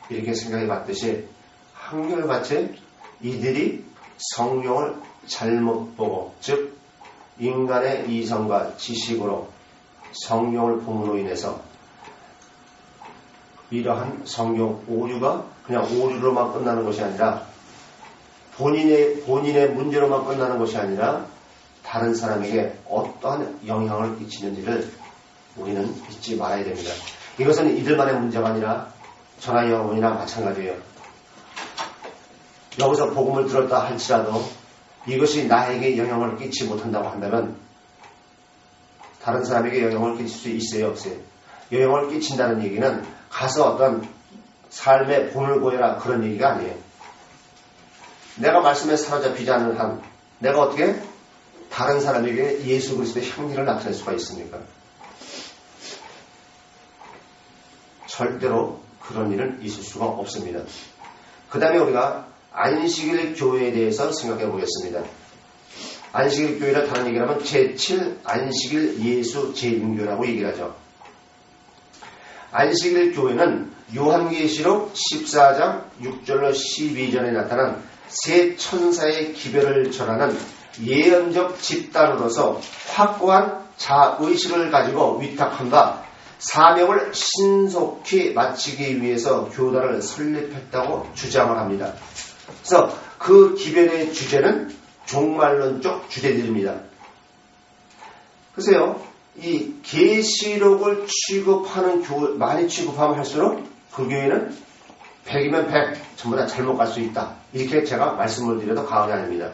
Speaker 1: 이렇게 생각해 봤듯이 한결같이 이들이 성경을 잘못 보고, 즉 인간의 이성과 지식으로 성경을 봄으로 인해서 이러한 성경 오류가 그냥 오류로만 끝나는 것이 아니라 본인의 문제로만 끝나는 것이 아니라 다른 사람에게 어떠한 영향을 끼치는지를 우리는 잊지 말아야 됩니다. 이것은 이들만의 문제가 아니라 저나 여러분이나 마찬가지예요. 여기서 복음을 들었다 할지라도 이것이 나에게 영향을 끼치지 못한다고 한다면 다른 사람에게 영향을 끼칠 수 있어요, 없어요? 영향을 끼친다는 얘기는 가서 어떤 삶의 본을 보여라 그런 얘기가 아니에요. 내가 말씀에 사로잡히지 않는 한 내가 어떻게 다른 사람에게 예수 그리스도의 향기를 나타낼 수가 있습니까? 절대로 그런 일은 있을 수가 없습니다. 그 다음에 우리가 안식일 교회에 대해서 생각해 보겠습니다. 안식일 교회를 다른 얘기를 하면 제7 안식일 예수 재림교라고 얘기를 하죠. 안식일 교회는 요한계시록 14장 6절로 12절에 나타난 세 천사의 기별을 전하는 예언적 집단으로서 확고한 자의식을 가지고 위탁한 바 사명을 신속히 마치기 위해서 교단을 설립했다고 주장을 합니다. 그래서 그 기별의 주제는 종말론적 주제들입니다. 글쎄요, 이 계시록을 취급하는 교회, 많이 취급하면 할수록 그 교회는 100이면 100 전부 다 잘못 갈 수 있다. 이렇게 제가 말씀을 드려도 과언이 아닙니다.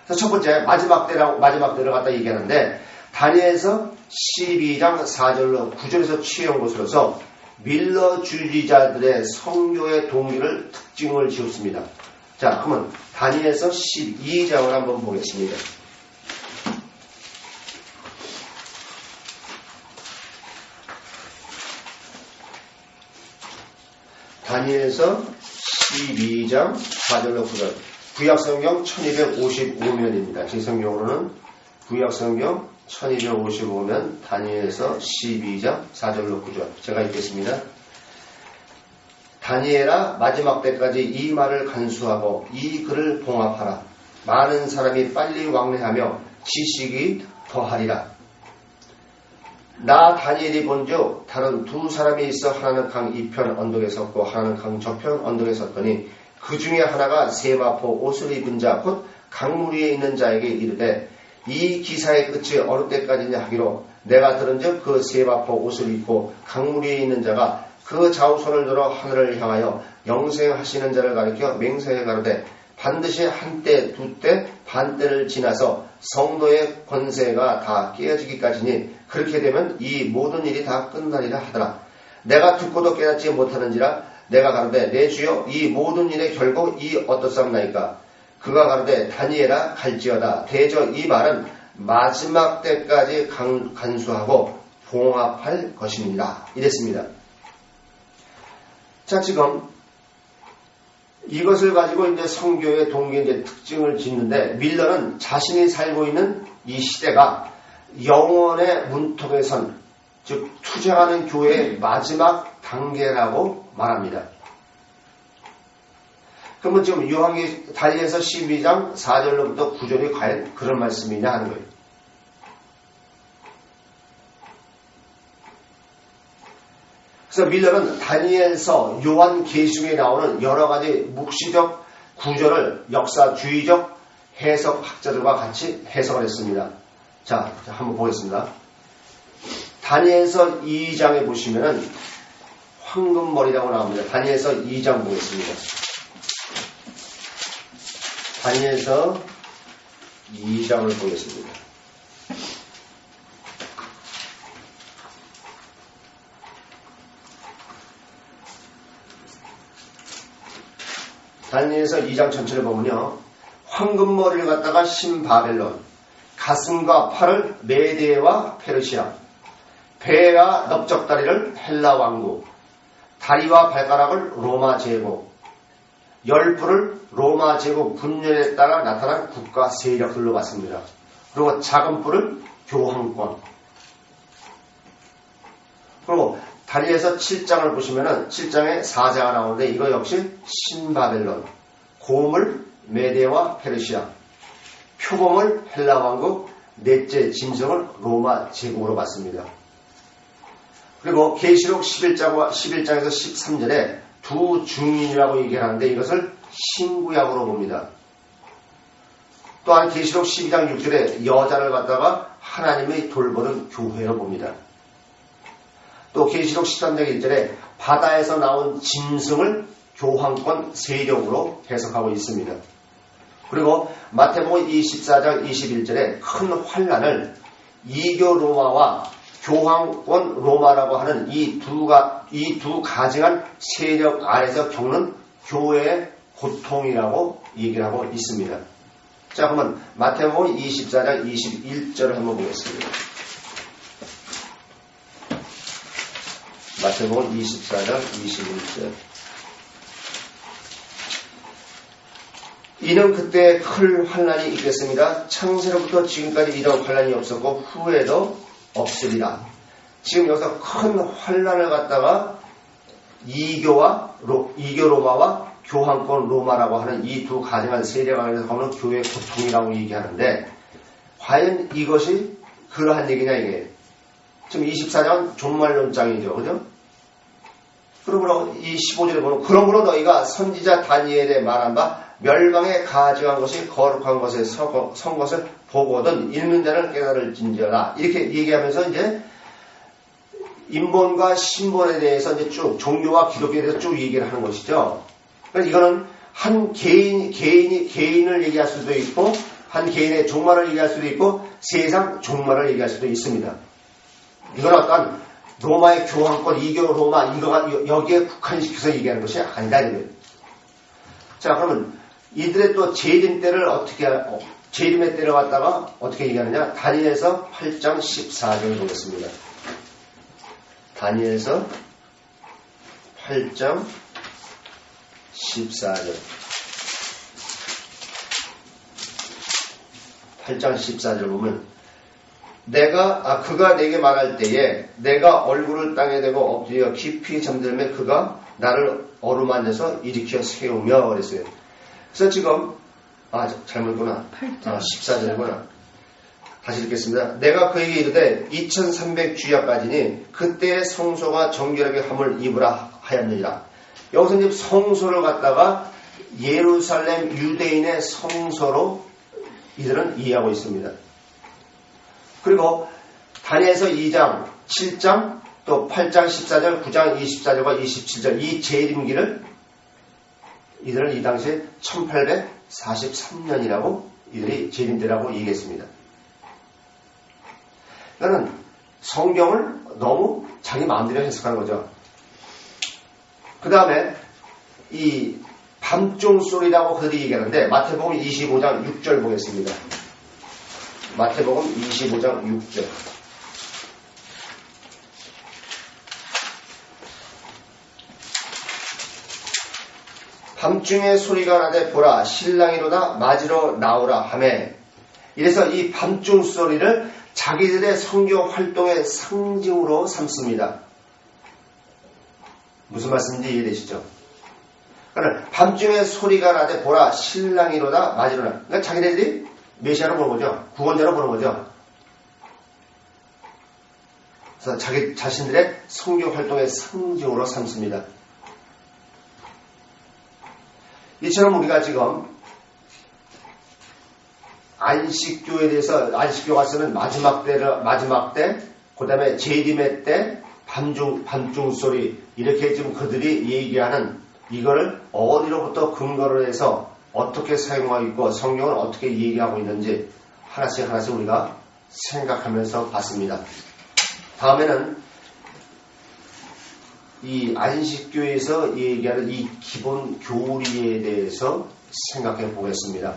Speaker 1: 그래서 첫 번째 마지막 때를 갖다 얘기하는데 다니엘서 12장 4절로 9절에서 취해온 것으로서 밀러주의자들의 성교의 동기를 특징을 지었습니다. 자, 그러면 다니엘서 12장을 한번 보겠습니다. 다니엘서 12장 4절로 9절. 구약성경 1255면입니다. 제 성경으로는 구약성경 1255면 다니엘서 12장 4절로 9절. 제가 읽겠습니다. 다니엘아, 마지막 때까지 이 말을 간수하고 이 글을 봉합하라. 많은 사람이 빨리 왕래하며 지식이 더하리라. 나 다니엘이 본즉 다른 두 사람이 있어 하나는 강 이편 언덕에 섰고 하나는 강 저편 언덕에 섰더니 그 중에 하나가 세마포 옷을 입은 자 곧 강물 위에 있는 자에게 이르되 이 기사의 끝이 어느 때까지냐 하기로 내가 들은즉 그 세마포 옷을 입고 강물 위에 있는 자가 그 좌우손을 들어 하늘을 향하여 영생하시는 자를 가리켜 맹세해 가로되 반드시 한때 두때 반때를 지나서 성도의 권세가 다 깨어지기까지니 그렇게 되면 이 모든 일이 다 끝나리라 하더라. 내가 듣고도 깨닫지 못하는지라 내가 가로되 내 주여 이 모든 일의 결국 이 어떻사옵나이까. 그가 가로되 다니엘아 갈지어다. 대저 이 말은 마지막 때까지 간수하고 봉합할 것입니다. 이랬습니다. 자, 지금 이것을 가지고 이제 성교의 동기의 이제 특징을 짓는데 밀러는 자신이 살고 있는 이 시대가 영원의 문턱에 선, 즉 투쟁하는 교회의 마지막 단계라고 말합니다. 그러면 지금 다니엘서 12장 4절로부터 9절이 과연 그런 말씀이냐 하는 거예요. 그래서 밀러는 다니엘서 요한계시록에 나오는 여러 가지 묵시적 구절을 역사주의적 해석학자들과 같이 해석을 했습니다. 자, 한번 보겠습니다. 다니엘서 2장에 보시면은 황금머리라고 나옵니다. 다니엘서 2장 보겠습니다. 다니엘서 2장을 보겠습니다. 다니엘서 2장 전체를 보면요. 황금머리를 갖다가 신바벨론, 가슴과 팔을 메데와 페르시아, 배와 넓적다리를 헬라 왕국, 다리와 발가락을 로마 제국, 열뿔을 로마 제국 분열에 따라 나타난 국가 세력들로 봤습니다. 그리고 작은 뿔을 교황권. 그리고 다니엘서 7장을 보시면은 7장에 사자가 나오는데 이거 역시 신바벨론, 고물 메데와 페르시아, 표범을 헬라 왕국, 넷째 짐승을 로마 제국으로 봤습니다. 그리고 계시록 11장에서 13절에 두 중인이라고 얘기하는데 이것을 신구약으로 봅니다. 또한 계시록 12장 6절에 여자를 갖다가 하나님의 돌보는 교회로 봅니다. 또 계시록 13장 1절에 바다에서 나온 짐승을 교황권 세력으로 해석하고 있습니다. 그리고 마태복음 24장 21절에 큰 환난을 이교 로마와 교황권 로마라고 하는 이 두 가증한 세력 아래서 겪는 교회의 고통이라고 얘기를 하고 있습니다. 자, 그러면 마태복음 24장 21절을 한번 보겠습니다. 마태복음 24장 21절. 이는 그때 큰 환난이 있겠습니다. 창세로부터 지금까지 이런 환난이 없었고 후에도 없으리라. 지금 여기서 큰 환난을 갖다가 이교 로마와 교황권 로마라고 하는 이 두 가증한 세력 안에서 가면 교회의 고통이라고 얘기하는데, 과연 이것이 그러한 얘기냐 이게. 지금 24장 종말론장이죠. 그죠? 그러므로 이 15절에 보면 그러므로 너희가 선지자 다니엘에 말한 바 멸망에 가증한 것이 거룩한 것에 선 것을 보거든 읽는 자는 깨달을진지어다. 이렇게 얘기하면서 이제 인본과 신본에 대해서 이제 쭉 종교와 기독교에 대해서 쭉 얘기를 하는 것이죠. 그러니까 이거는 한 개인을 얘기할 수도 있고, 한 개인의 종말을 얘기할 수도 있고, 세상 종말을 얘기할 수도 있습니다. 이건 어떤 로마의 교황권, 이교 로마, 이거가 여기에 국한시켜서 얘기하는 것이 아니다. 자, 그러면 이들의 또 재림 때를 재림의 때를 갖다가 어떻게 얘기하느냐? 다니엘서 8장 14절을 보겠습니다. 다니엘서 8장 14절. 8장 14절 보면 그가 내게 말할 때에 내가 얼굴을 땅에 대고 엎드려 깊이 잠들매 그가 나를 어루만져서 일으켜 세우며 그랬어요. 그래서 지금 잘못구나. 14절이구나. 다시 읽겠습니다. 내가 그에게 이르되 2300주야까지니 그때의 성소가 정결하게 함을 입으라 하였느니라. 여기서 이제 성소를 갖다가 예루살렘 유대인의 성소로 이들은 이해하고 있습니다. 그리고 다니엘서 2장, 7장, 또 8장 14절, 9장 24절과 27절 이 재림기를 이들은 이 당시에 1843년이라고 이들이 재림때라고 얘기했습니다. 그러니까 성경을 너무 자기 마음대로 해석하는 거죠. 그 다음에 이 밤중소리라고 그들이 얘기하는데 마태복음 25장 6절 보겠습니다. 마태복음 25장 6절. 밤중에 소리가 나되 보라 신랑이로다 맞으러 나오라 하매. 이래서 이 밤중 소리를 자기들의 성경 활동의 상징으로 삼습니다. 무슨 말씀인지 이해되시죠? 그러니까 밤중에 소리가 나되 보라 신랑이로다 맞으러 나오라. 그러니까 자기네들이 메시아로 보는 거죠. 구원자로 보는 거죠. 그래서 자기 자신들의 성경 활동의 상징으로 삼습니다. 이처럼 우리가 지금 안식교에 대해서 안식교가 쓰는 마지막 때, 그 다음에 재림의 때, 밤중 소리 이렇게 지금 그들이 얘기하는 이거를 어디로부터 근거를 해서 어떻게 사용하고 있고 성경을 어떻게 얘기하고 있는지 하나씩 우리가 생각하면서 봤습니다. 다음에는 이 안식교에서 얘기하는 이 기본 교리에 대해서 생각해 보겠습니다.